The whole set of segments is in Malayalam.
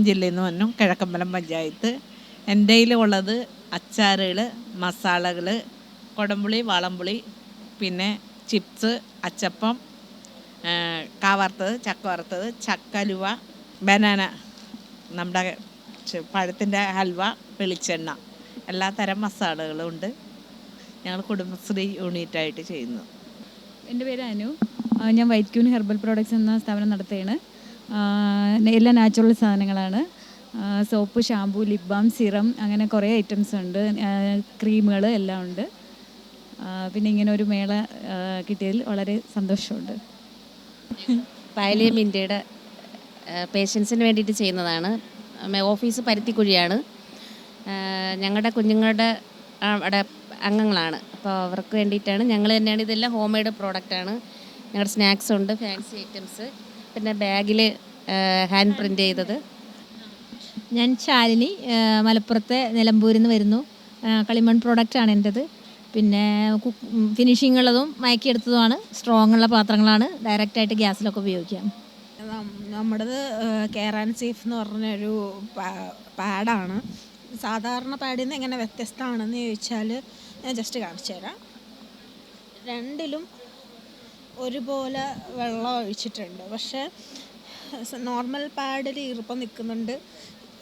ജില്ലയിൽ നിന്ന് വന്നു, കിഴക്കമ്പലം പഞ്ചായത്ത്. എൻ്റെ ഉള്ളത് അച്ചാറുകൾ, മസാലകൾ, കൊടംപുളി, വാളംപുളി, പിന്നെ ചിപ്സ്, അച്ചപ്പം, കാ വറുത്തത്, ചക്ക വറുത്തത്, ചക്കലുവ, ബനാന, നമ്മുടെ പഴത്തിൻ്റെ ഹൽവ, വെളിച്ചെണ്ണ, എല്ലാ തരം മസാലകളും ഉണ്ട്. ഞങ്ങൾ കുടുംബശ്രീ യൂണിറ്റായിട്ട് ചെയ്യുന്നു. എൻ്റെ പേര് അനു. ഞാൻ വൈറ്റ് ക്യൂൻ ഹെർബൽ പ്രോഡക്ട്സ് എന്ന സ്ഥാപനം നടത്തുകയാണ്. എല്ലാ നാച്ചുറൽ സാധനങ്ങളാണ്. Soap, shampoo, lip balm, serum, അങ്ങനെ കുറേ ഐറ്റംസ് ഉണ്ട്. ക്രീമുകൾ എല്ലാം ഉണ്ട്. പിന്നെ ഇങ്ങനെ ഒരു മേള കിട്ടിയതിൽ വളരെ സന്തോഷമുണ്ട്. പാലിയം ഇന്ത്യയുടെ പേഷ്യൻസിന് വേണ്ടിയിട്ട് ചെയ്യുന്നതാണ്. ഓഫീസ് പരുത്തിക്കുഴിയാണ്. ഞങ്ങളുടെ കുഞ്ഞുങ്ങളുടെ അവിടെ അംഗങ്ങളാണ്. അപ്പോൾ അവർക്ക് വേണ്ടിയിട്ടാണ് ഞങ്ങൾ തന്നെയാണ്. ഇതെല്ലാം ഹോം മെയ്ഡ് പ്രോഡക്റ്റാണ്. ഞങ്ങളുടെ സ്നാക്സ് ഉണ്ട്, ഫാൻസി ഐറ്റംസ്, പിന്നെ ബാഗിൽ ഹാൻഡ് പ്രിൻ്റ് ചെയ്തത്. ഞാൻ ശാലിനി, മലപ്പുറത്തെ നിലമ്പൂരിൽ നിന്ന് വരുന്നു. കളിമൺ പ്രോഡക്റ്റാണ് എൻ്റെത്. പിന്നെ ഫിനിഷിംഗ് ഉള്ളതും മയക്കിയെടുത്തതുമാണ്. സ്ട്രോങ് ഉള്ള പാത്രങ്ങളാണ്. ഡയറക്റ്റായിട്ട് ഗ്യാസിലൊക്കെ ഉപയോഗിക്കാം. നമ്മുടേത് കെയർ ആൻഡ് സേഫ് എന്ന് പറഞ്ഞൊരു പാഡാണ്. സാധാരണ പാഡിൽ നിന്ന് എങ്ങനെ വ്യത്യസ്തമാണെന്ന് ചോദിച്ചാൽ ഞാൻ ജസ്റ്റ് കാണിച്ചു തരാം. രണ്ടിലും ഒരുപോലെ വെള്ളം ഒഴിച്ചിട്ടുണ്ട്. പക്ഷേ നോർമൽ പാഡിൽ ഈർപ്പം നിൽക്കുന്നുണ്ട്,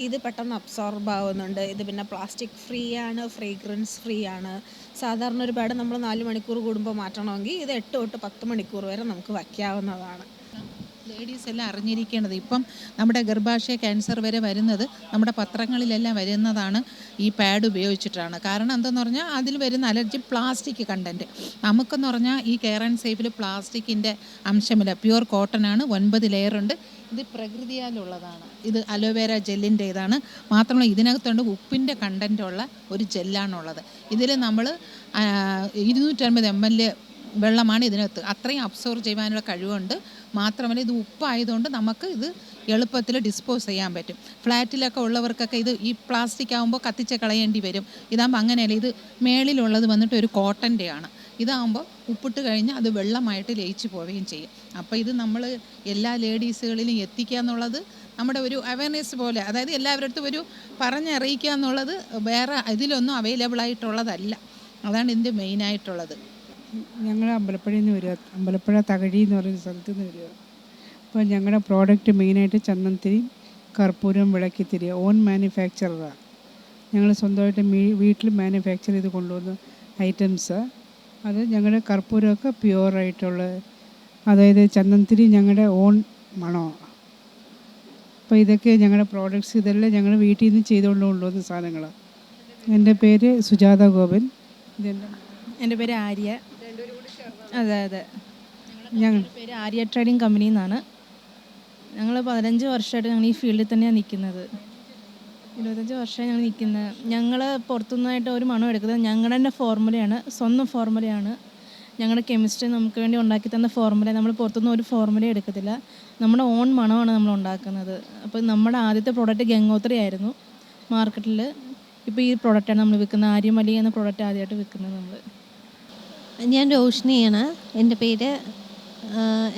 ഇത് പെട്ടെന്ന് അബ്സോർബ് ആവുന്നുണ്ട്. ഇത് പിന്നെ പ്ലാസ്റ്റിക് ഫ്രീ ആണ്, ഫ്രേഗ്രൻസ് ഫ്രീ ആണ്. സാധാരണ ഒരു പാഡ് നമ്മൾ 4 മണിക്കൂർ കൂടുമ്പോൾ മാറ്റണമെങ്കിൽ ഇത് 8 തൊട്ട് 10 മണിക്കൂർ വരെ നമുക്ക് വയ്ക്കാവുന്നതാണ്. ലേഡീസ് എല്ലാം അറിഞ്ഞിരിക്കേണ്ടത്, ഇപ്പം നമ്മുടെ ഗർഭാശയ ക്യാൻസർ വരെ വരുന്നത് നമ്മുടെ പത്രങ്ങളിലെല്ലാം വരുന്നതാണ് ഈ പാഡ് ഉപയോഗിച്ചിട്ടാണ്. കാരണം എന്തെന്ന് പറഞ്ഞാൽ അതിൽ വരുന്ന അലർജി പ്ലാസ്റ്റിക് കണ്ടൻറ്റ്. നമുക്കെന്ന് പറഞ്ഞാൽ ഈ കെയർ ആൻഡ് സേഫിൽ പ്ലാസ്റ്റിക്കിൻ്റെ അംശമില്ല. പ്യുവർ കോട്ടനാണ്, 9 ലെയറുണ്ട്. ഇത് പ്രകൃതിയാലുള്ളതാണ്. ഇത് അലോവേര ജെല്ലിൻ്റെ ഇതാണ്. മാത്രമല്ല ഇതിനകത്തുണ്ട് ഉപ്പിൻ്റെ കണ്ടൻറ്റുള്ള ഒരു ജെല്ലാണുള്ളത്. ഇതിൽ നമ്മൾ 250 ml വെള്ളമാണ് ഇതിനകത്ത്. അത്രയും അബ്സോർവ് ചെയ്യാനുള്ള കഴിവുണ്ട്. മാത്രമല്ല ഇത് ഉപ്പായതുകൊണ്ട് നമുക്ക് ഇത് എളുപ്പത്തിൽ ഡിസ്പോസ് ചെയ്യാൻ പറ്റും. ഫ്ലാറ്റിലൊക്കെ ഉള്ളവർക്കൊക്കെ ഇത് ഈ പ്ലാസ്റ്റിക് ആകുമ്പോൾ കത്തിച്ച് കളയേണ്ടി വരും. ഇതാകുമ്പോൾ അങ്ങനെയല്ല. ഇത് മേളിലുള്ളത് വന്നിട്ട് ഒരു കോട്ടൻ്റെയാണ്. ഇതാകുമ്പോൾ ഉപ്പിട്ട് കഴിഞ്ഞാൽ അത് വെള്ളമായിട്ട് ലയിച്ച് പോവുകയും ചെയ്യും. അപ്പോൾ ഇത് നമ്മൾ എല്ലാ ലേഡീസുകളിലും എത്തിക്കുക എന്നുള്ളത് നമ്മുടെ ഒരു അവയർനെസ് പോലെ, അതായത് എല്ലാവരുടെ അടുത്തും ഒരു പറഞ്ഞറിയിക്കുക എന്നുള്ളത് വേറെ ഇതിലൊന്നും അവൈലബിൾ ആയിട്ടുള്ളതല്ല. അതാണ് ഇതിൻ്റെ മെയിനായിട്ടുള്ളത്. ഞങ്ങൾ അമ്പലപ്പുഴയിൽ നിന്ന് വരിക, അമ്പലപ്പുഴ തകഴി എന്ന് പറയുന്ന സ്ഥലത്ത് നിന്ന് വരിക. അപ്പോൾ ഞങ്ങളുടെ പ്രോഡക്റ്റ് മെയിനായിട്ട് ചന്ദനത്തിരി, കർപ്പൂരം, വിളക്കിത്തിരി, ഓൺ മാനുഫാക്ചറാണ്. ഞങ്ങൾ സ്വന്തമായിട്ട് വീട്ടിൽ മാനുഫാക്ചർ ചെയ്ത് കൊണ്ടുവന്ന ഐറ്റംസ്. അത് ഞങ്ങളുടെ കർപ്പൂരമൊക്കെ പ്യുവറായിട്ടുള്ള, അതായത് ചന്ദനത്തിരി ഞങ്ങളുടെ ഓൺ മണമാണ്. അപ്പോൾ ഇതൊക്കെ ഞങ്ങളുടെ പ്രോഡക്റ്റ്സ്, ഇതെല്ലാം ഞങ്ങൾ വീട്ടിൽ നിന്ന് ചെയ്തുകൊണ്ട് കൊണ്ടുവന്ന സാധനങ്ങളാണ്. എൻ്റെ പേര് സുജാത ഗോപൻ. എൻ്റെ പേര് ആര്യ. അതെ, ഞങ്ങളുടെ പേര് ആര്യ ട്രേഡിംഗ് കമ്പനിയിൽ നിന്നാണ്. ഞങ്ങൾ 15 വർഷമായിട്ട് ഞങ്ങൾ ഈ ഫീൽഡിൽ തന്നെയാണ് നിൽക്കുന്നത്. 25 വർഷമായി ഞങ്ങൾ നിൽക്കുന്നത്. ഞങ്ങൾ പുറത്തുനിന്നായിട്ട് ഒരു മണം എടുക്കുന്നത് ഞങ്ങളുടെ തന്നെ ഫോർമുലയാണ്, സ്വന്തം ഫോർമുലയാണ്. ഞങ്ങളുടെ കെമിസ്ട്രി നമുക്ക് വേണ്ടി ഉണ്ടാക്കി തന്ന ഫോർമുല. നമ്മൾ പുറത്തുനിന്ന് ഒരു ഫോർമുല എടുക്കത്തില്ല, നമ്മുടെ ഓൺ മണമാണ് നമ്മൾ ഉണ്ടാക്കുന്നത്. അപ്പോൾ നമ്മുടെ ആദ്യത്തെ പ്രോഡക്റ്റ് ഗംഗോത്രി ആയിരുന്നു മാർക്കറ്റിൽ. ഇപ്പോൾ ഈ പ്രോഡക്റ്റാണ് നമ്മൾ വിൽക്കുന്നത്. ആര്യമലി എന്ന പ്രോഡക്റ്റ് ആദ്യമായിട്ട് വിൽക്കുന്നത് നമ്മൾ. ഞാൻ രോഷ്നിയാണ് എൻ്റെ പേര്.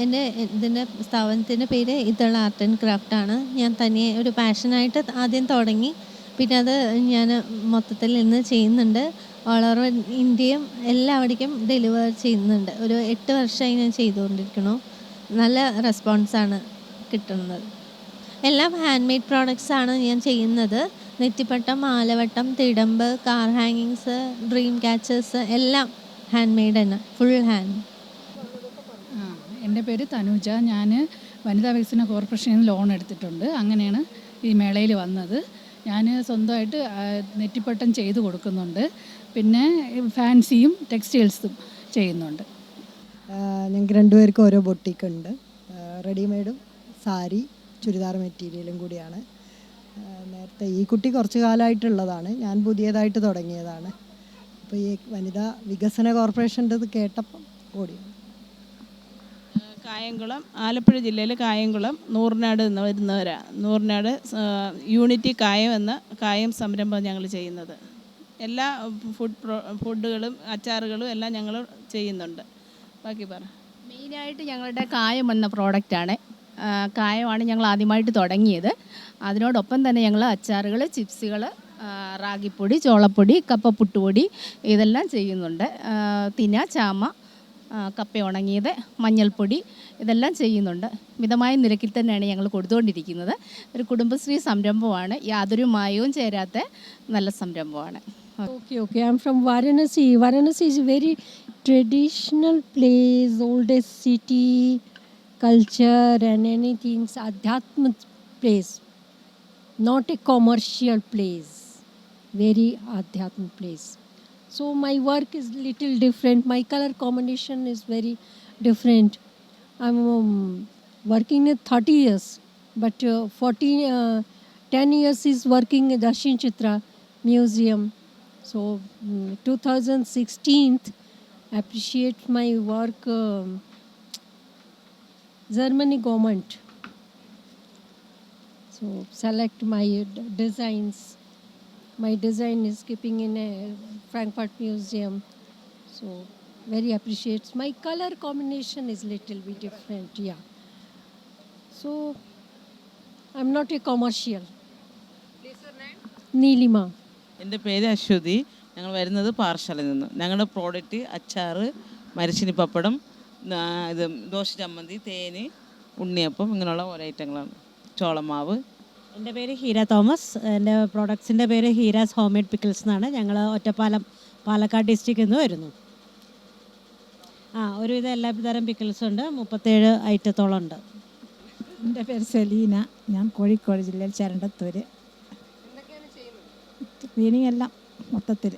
ഇതിൻ്റെ സ്ഥാപനത്തിൻ്റെ പേര് ഇതൾ ആർട്ട് ആൻഡ് ക്രാഫ്റ്റാണ്. ഞാൻ തനിയെ ഒരു പാഷനായിട്ട് ആദ്യം തുടങ്ങി, പിന്നെ അത് ഞാൻ മൊത്തത്തിൽ ഇന്ന് ചെയ്യുന്നുണ്ട്. ഓൾ ഓവർ ഇന്ത്യയും എല്ലാവിടേക്കും ഡെലിവർ ചെയ്യുന്നുണ്ട്. ഒരു 8 വർഷമായി ഞാൻ ചെയ്തുകൊണ്ടിരിക്കുന്നു. നല്ല റെസ്പോൺസാണ് കിട്ടുന്നത്. എല്ലാം ഹാൻഡ് മെയ്ഡ് പ്രോഡക്റ്റ്സാണ് ഞാൻ ചെയ്യുന്നത്. നെറ്റിപ്പട്ടം, മാലവട്ടം, തിടമ്പ്, കാർ ഹാങ്ങിങ്സ്, ഡ്രീം ക്യാച്ചേഴ്സ് എല്ലാം ഹാൻഡ് മെയ്ഡ് തന്നെ, ഫുൾ ഹാൻഡ്. എൻ്റെ പേര് തനുജ. ഞാൻ വനിതാ വികസന കോർപ്പറേഷനിൽ നിന്ന് ലോൺ എടുത്തിട്ടുണ്ട്. അങ്ങനെയാണ് ഈ മേളയിൽ വന്നത്. ഞാൻ സ്വന്തമായിട്ട് നെറ്റിപ്പട്ടം ചെയ്ത് കൊടുക്കുന്നുണ്ട്. പിന്നെ ഫാൻസിയും ടെക്സ്റ്റൈൽസും ചെയ്യുന്നുണ്ട്. ഞങ്ങൾക്ക് 2 പേർക്കും ഓരോ ബൊട്ടിക്കുണ്ട്. റെഡിമെയ്ഡും സാരി, ചുരിദാർ മെറ്റീരിയലും കൂടിയാണ്. നേരത്തെ ഈ കുട്ടി കുറച്ച് കാലമായിട്ടുള്ളതാണ്, ഞാൻ പുതിയതായിട്ട് തുടങ്ങിയതാണ്. അപ്പോൾ ഈ വനിതാ വികസന കോർപ്പറേഷൻ്റെ ഇത് കേട്ടപ്പം ഓടിയാണ്. കായംകുളം, ആലപ്പുഴ ജില്ലയിൽ കായംകുളം നൂറിനാട് എന്ന് വരുന്നവരാണ്. നൂറിനാട് യൂണിറ്റി കായം എന്ന കായം സംരംഭം ഞങ്ങൾ ചെയ്യുന്നത്. എല്ലാ ഫുഡുകളും അച്ചാറുകളും എല്ലാം ഞങ്ങൾ ചെയ്യുന്നുണ്ട്. ബാക്കി പറ. മെയിനായിട്ട് ഞങ്ങളുടെ കായം എന്ന പ്രോഡക്റ്റാണ്. കായമാണ് ഞങ്ങൾ ആദ്യമായിട്ട് തുടങ്ങിയത്. അതിനോടൊപ്പം തന്നെ ഞങ്ങൾ അച്ചാറുകൾ, ചിപ്സുകൾ, റാഗിപ്പൊടി, ചോളപ്പൊടി, കപ്പപ്പുട്ടുപൊടി ഇതെല്ലാം ചെയ്യുന്നുണ്ട്. തിന, ചാമ, കപ്പ ഉണങ്ങിയത്, മഞ്ഞൾപ്പൊടി ഇതെല്ലാം ചെയ്യുന്നുണ്ട്. മിതമായ നിരക്കിൽ തന്നെയാണ് ഞങ്ങൾ കൊടുത്തുകൊണ്ടിരിക്കുന്നത്. ഒരു കുടുംബശ്രീ സംരംഭമാണ്, യാതൊരു മായവും ചേരാത്ത നല്ല സംരംഭമാണ്. Okay. I'm from Varanasi. Varanasi is a very traditional place, oldest city, culture and anything. Adhyatma place, not a commercial place. Very Adhyatma place. So my work is little different. My color combination is very different. I'm working at 30 years, but 10 years is working at Darshan Chitra Museum. So 2016 appreciate my work Germany government. So select my designs. My design is keeping in a Frankfurt Museum. So very appreciates. My color combination is little bit different. Yeah. So I'm not a commercial. Neelima. എൻ്റെ പേര് അശ്വതി. ഞങ്ങൾ വരുന്നത് പാറശാലയിൽ നിന്ന്. ഞങ്ങളുടെ പ്രോഡക്റ്റ് അച്ചാറ്, മരച്ചിനി പപ്പടം, ഇത് ദോശ ചമ്മന്തി, തേന്, ഉണ്ണിയപ്പം ഇങ്ങനെയുള്ള ഓരോ ഐറ്റങ്ങളാണ്. ചോളമാവ്. എൻ്റെ പേര് ഹീര തോമസ്. എൻ്റെ പ്രോഡക്ട്സിൻ്റെ പേര് ഹീരാസ് ഹോം മെയ്ഡ് പിക്കിൾസ് എന്നാണ്. ഞങ്ങൾ ഒറ്റപ്പാലം, പാലക്കാട് ഡിസ്ട്രിക്റ്റിൽ നിന്ന് വരുന്നു. ഒരുവിധം എല്ലാ തരം പിക്കിൾസും ഉണ്ട്. 37 ഐറ്റത്തോളം ഉണ്ട്. എൻ്റെ പേര് സെലീന. ഞാൻ കോഴിക്കോട് ജില്ലയിൽ ചരണ്ടത്തൂര്. ക്ലീനിങ് എല്ലാം മൊത്തത്തിൽ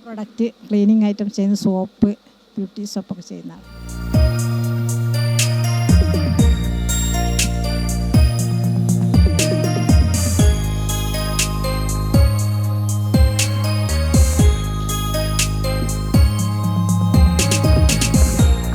പ്രൊഡക്റ്റ് ക്ലീനിങ് ഐറ്റം ചെയ്യുന്ന സോപ്പ്, ബ്യൂട്ടി സോപ്പൊക്കെ ചെയ്യുന്നതാണ്.